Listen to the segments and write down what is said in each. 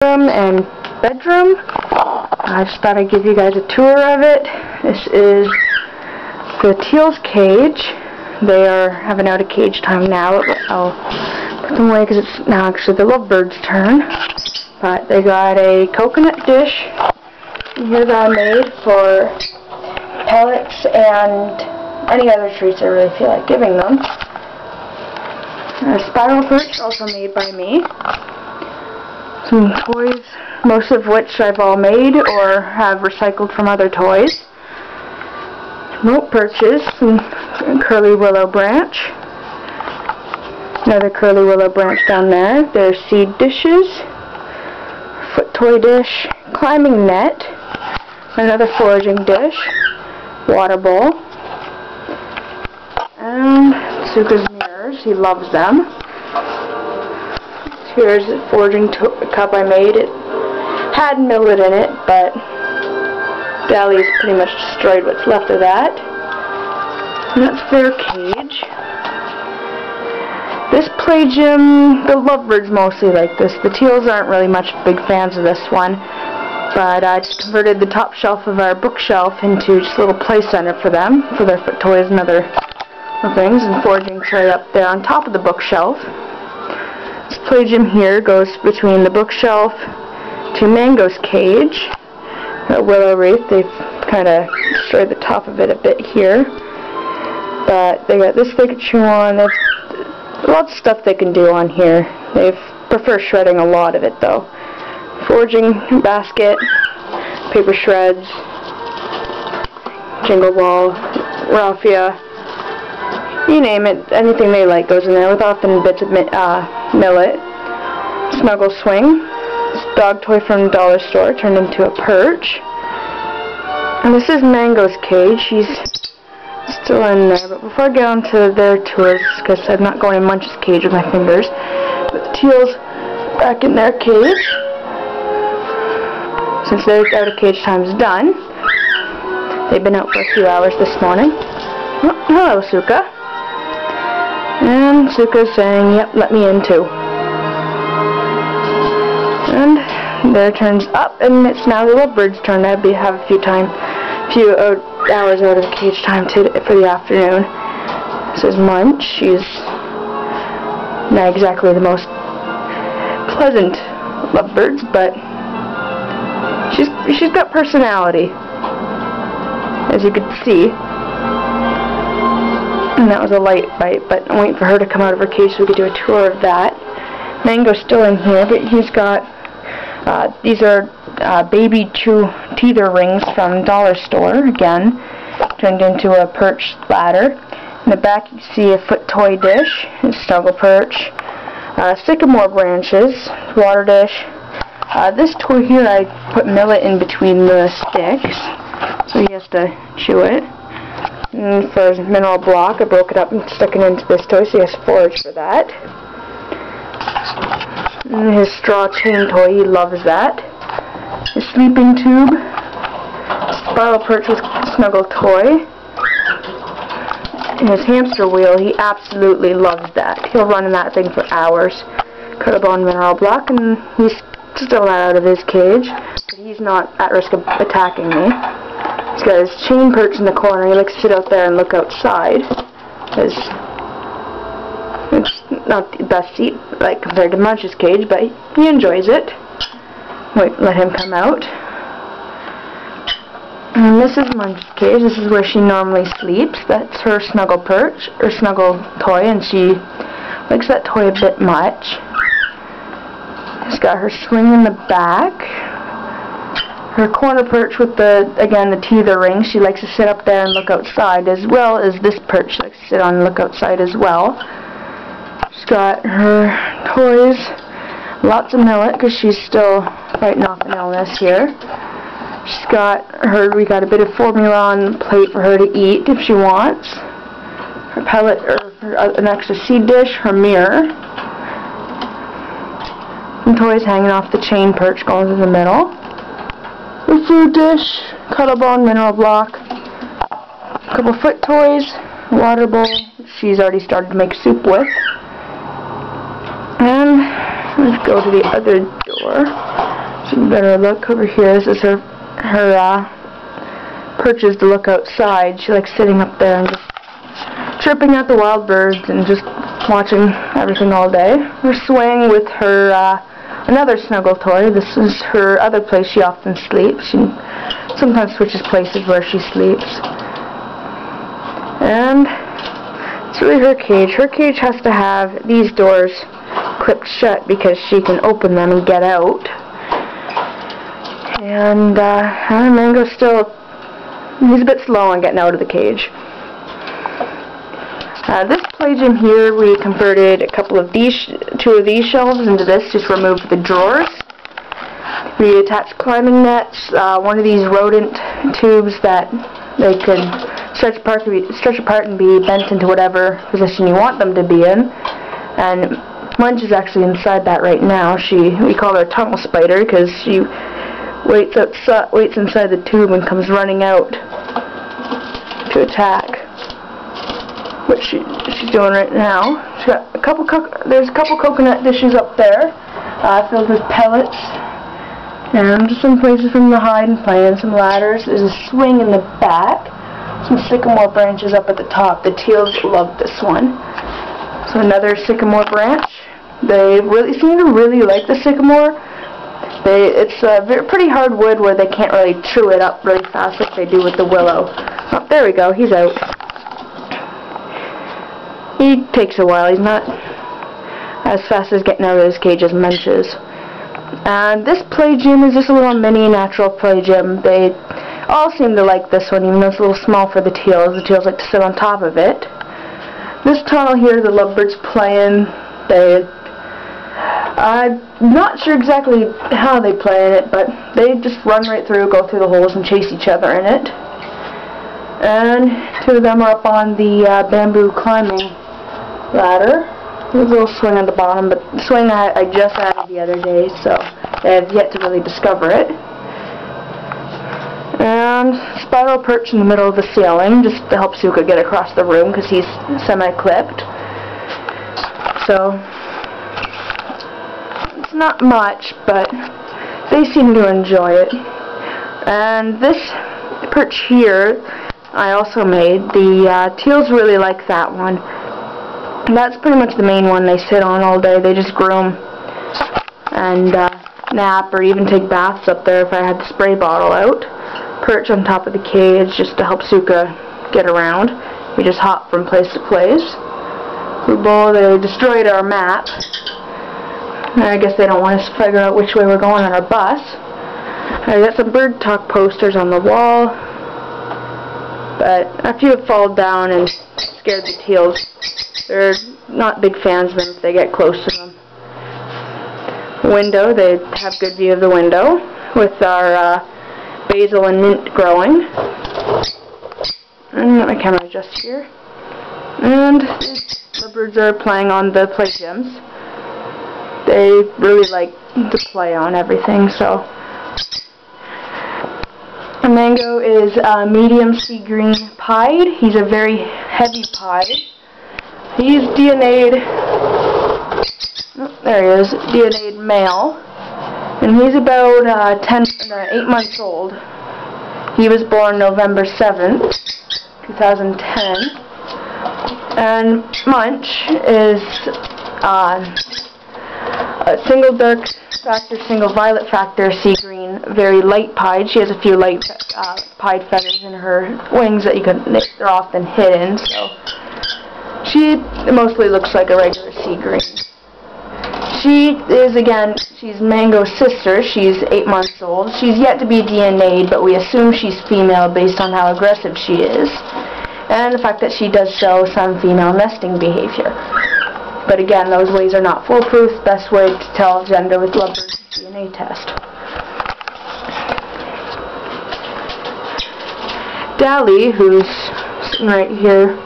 room and bedroom. I just thought I'd give you guys a tour of it. This is the teal's cage. They are having out of cage time now. I'll put them away because it's now actually the lovebirds' turn. But they got a coconut dish here that I made for pellets and any other treats I really feel like giving them. A spiral perch, also made by me. Some toys, most of which I've all made or have recycled from other toys. Rope perches, some curly willow branch. Another curly willow branch down there. There's seed dishes. Foot toy dish. Climbing net. Another foraging dish. Water bowl. And Suka's mirrors. He loves them. Here's a foraging cup I made. It had millet in it, but Dallie's pretty much destroyed what's left of that. And that's their cage. This play gym, the lovebirds mostly like this. The teals aren't really much big fans of this one, but I just converted the top shelf of our bookshelf into just a little play center for them, for their foot toys and other things, and foraging tray up there on top of the bookshelf. This play gym here goes between the bookshelf to Mango's cage. That willow wreath, they've kind of destroyed the top of it a bit here. But they got this they could chew on. There's lots of stuff they can do on here. They prefer shredding a lot of it though. Foraging basket, paper shreds, jingle ball, raffia. You name it, anything they like goes in there, with often bits of millet. Snuggle swing. This dog toy from the dollar store turned into a perch. And this is Mango's cage. She's still in there. But before I get on to their tours, because I'm not going in Munch's cage with my fingers, but the teals back in their cage. Since their out of cage time's done, they've been out for a few hours this morning. Oh, hello, Suka. And Suka's saying, yep, let me in too. And their turn's up, and it's now the lovebirds' turn. I have a few hours out of cage time for the afternoon. This is Munch. She's not exactly the most pleasant lovebirds, but she's got personality, as you could see. And that was a light bite, but I'm waiting for her to come out of her cage so we could do a tour of that. Mango's still in here, but he's got, these are baby teether rings from dollar store, again, turned into a perch ladder. In the back you see a foot toy dish, a snuggle perch, sycamore branches, water dish. This toy here I put millet in between the sticks, so he has to chew it. And for his mineral block, I broke it up and stuck it into this toy, so he has to forage for that. And his straw chain toy, he loves that. His sleeping tube, spiral perch with snuggle toy. And his hamster wheel, he absolutely loves that. He'll run in that thing for hours. Cuttlebone mineral block, and he's still not out of his cage, but he's not at risk of attacking me. He's got his chain perch in the corner. He likes to sit out there and look outside. It's not the best seat, like compared to Munch's cage, but he enjoys it. Wait, let him come out. And this is Munch's cage. This is where she normally sleeps. That's her snuggle perch, or snuggle toy, and she likes that toy a bit much. She's got her swing in the back. Her corner perch with again, the teether ring. She likes to sit up there and look outside, as well as this perch. She likes to sit on and look outside as well. She's got her toys, lots of millet, because she's still fighting off an illness here. She's got we got a bit of formula on the plate for her to eat if she wants. Her pellet, or an extra seed dish, her mirror. Some toys hanging off the chain perch going in the middle. The food dish, Cuttlebone mineral block, a couple foot toys, water bowl she's already started to make soup with. And let's go to the other door. Some better look over here. This is her perches to look outside. She likes sitting up there and just chirping at the wild birds and just watching everything all day. We're swaying with her another snuggle toy. This is her other place she often sleeps. She sometimes switches places where she sleeps. And it's really her cage. Her cage has to have these doors clipped shut because she can open them and get out. And Mango's still, he's a bit slow on getting out of the cage. This play gym here, we converted two of these shelves into this, just removed the drawers. We attached climbing nets, one of these rodent tubes that they could stretch apart and be bent into whatever position you want them to be in. And Munch is actually inside that right now. We call her a tunnel spider because she waits inside the tube and comes running out to attack. Which she's doing right now. She's got there's a couple coconut dishes up there, filled with pellets, and just some places for them to hide and play, and some ladders. There's a swing in the back, some sycamore branches up at the top. The teals love this one. So another sycamore branch. They seem to really like the sycamore. It's pretty hard wood where they can't really chew it up really fast like they do with the willow. Oh, there we go. He's out. He takes a while. He's not as fast as getting out of his cage as Munch is. And this play gym is just a little mini natural play gym. They all seem to like this one, even though it's a little small for the teals. The teals like to sit on top of it. This tunnel here, the lovebirds play in. I'm not sure exactly how they play in it, but they just run right through, go through the holes, and chase each other in it. And two of them are up on the bamboo climbing ladder. There's a little swing on the bottom, but the swing I just added the other day, so they have yet to really discover it. And spiral perch in the middle of the ceiling, just to help Suka get across the room, because he's semi-clipped. So, it's not much, but they seem to enjoy it. And this perch here, I also made. The teals really like that one. And that's pretty much the main one they sit on all day. They just groom and nap or even take baths up there if I had the spray bottle out. Perch on top of the cage just to help Suka get around. We just hop from place to place. They destroyed our map. And I guess they don't want us to figure out which way we're going on our bus. I got some bird talk posters on the wall, but a few have fallen down and scared the teals. They're not big fans of them if they get close to them. Window, they have good view of the window with our basil and mint growing. And let my camera adjust here. And the birds are playing on the play gyms. They really like to play on everything, so. Mango is a medium sea green pied. He's a very heavy pied. He's DNA'd, there he is, DNA'd male, and he's about 8 months old. He was born November 7th, 2010, and Munch is a single dark factor, single violet factor sea green, very light pied. She has a few light pied feathers in her wings that they're often hidden, so she mostly looks like a regular sea green. She's Mango's sister. She's 8 months old. She's yet to be DNA'd, but we assume she's female based on how aggressive she is, and the fact that she does show some female nesting behavior. But again, those ways are not foolproof. Best way to tell gender with lovebirds is DNA test. Dally, who's sitting right here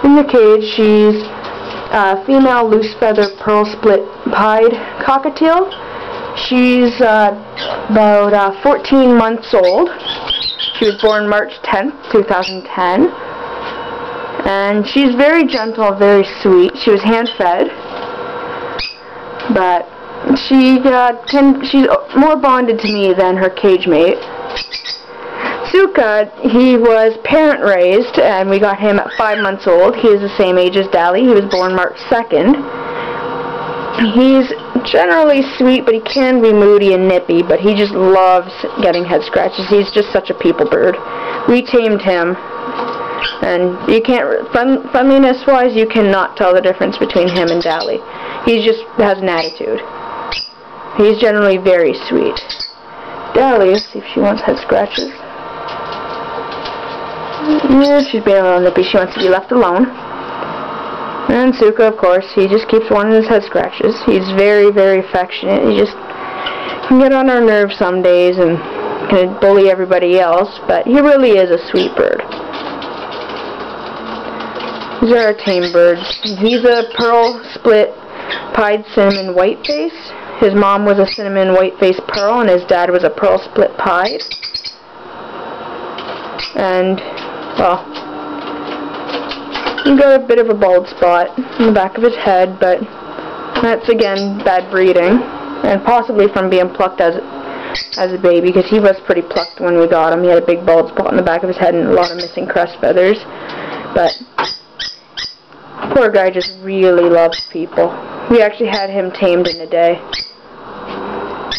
in the cage, she's a female loose feather pearl split pied cockatiel. She's about 14 months old. She was born March 10th, 2010. And she's very gentle, very sweet. She was hand-fed, but she's more bonded to me than her cage mate. Suka, he was parent raised, and we got him at 5 months old. He is the same age as Dally. He was born March 2nd. He's generally sweet, but he can be moody and nippy, but he just loves getting head scratches. He's just such a people bird. We tamed him, and you can't, friendliness-wise, you cannot tell the difference between him and Dally. He just has an attitude. He's generally very sweet. Dally, let's see if she wants head scratches. Yeah, she's being a little nippy. She wants to be left alone. And Suka, of course, he just keeps wanting his head scratches. He's very, very affectionate. He just can get on our nerves some days and can bully everybody else, but he really is a sweet bird. These are our tame birds. He's a pearl split pied cinnamon whiteface. His mom was a cinnamon whiteface pearl, and his dad was a pearl split pied. And, well, he got a bit of a bald spot in the back of his head, but that's, again, bad breeding, and possibly from being plucked as a baby, because he was pretty plucked when we got him. He had a big bald spot in the back of his head and a lot of missing crest feathers, but poor guy just really loves people. We actually had him tamed in a day.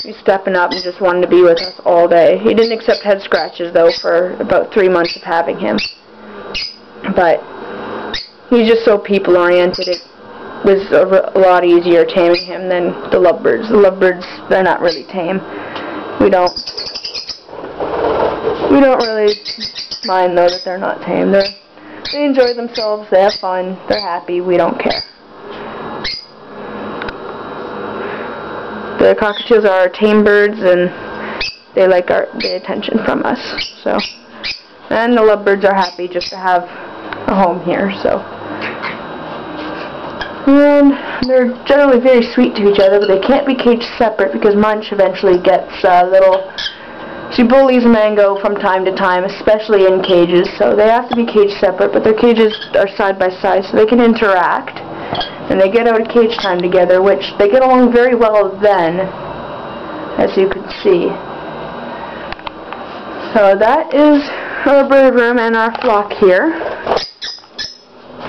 He's stepping up and just wanted to be with us all day. He didn't accept head scratches, though, for about 3 months of having him. But he's just so people-oriented. It was a lot easier taming him than the lovebirds. The lovebirds, they're not really tame. We don't really mind, though, that they're not tame. They enjoy themselves, they have fun, they're happy, we don't care. The cockatiels are our tame birds, and they like the attention from us. So, and the lovebirds are happy just to have a home here. So, and they're generally very sweet to each other, but they can't be caged separate because Munch eventually gets she bullies Mango from time to time, especially in cages. So they have to be caged separate, but their cages are side by side, so they can interact. And they get out of cage time together, which they get along very well then, as you can see. So that is our bird room and our flock here.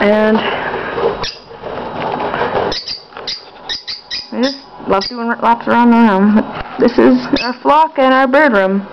And I just love doing laps around the room. This is our flock and our bird room.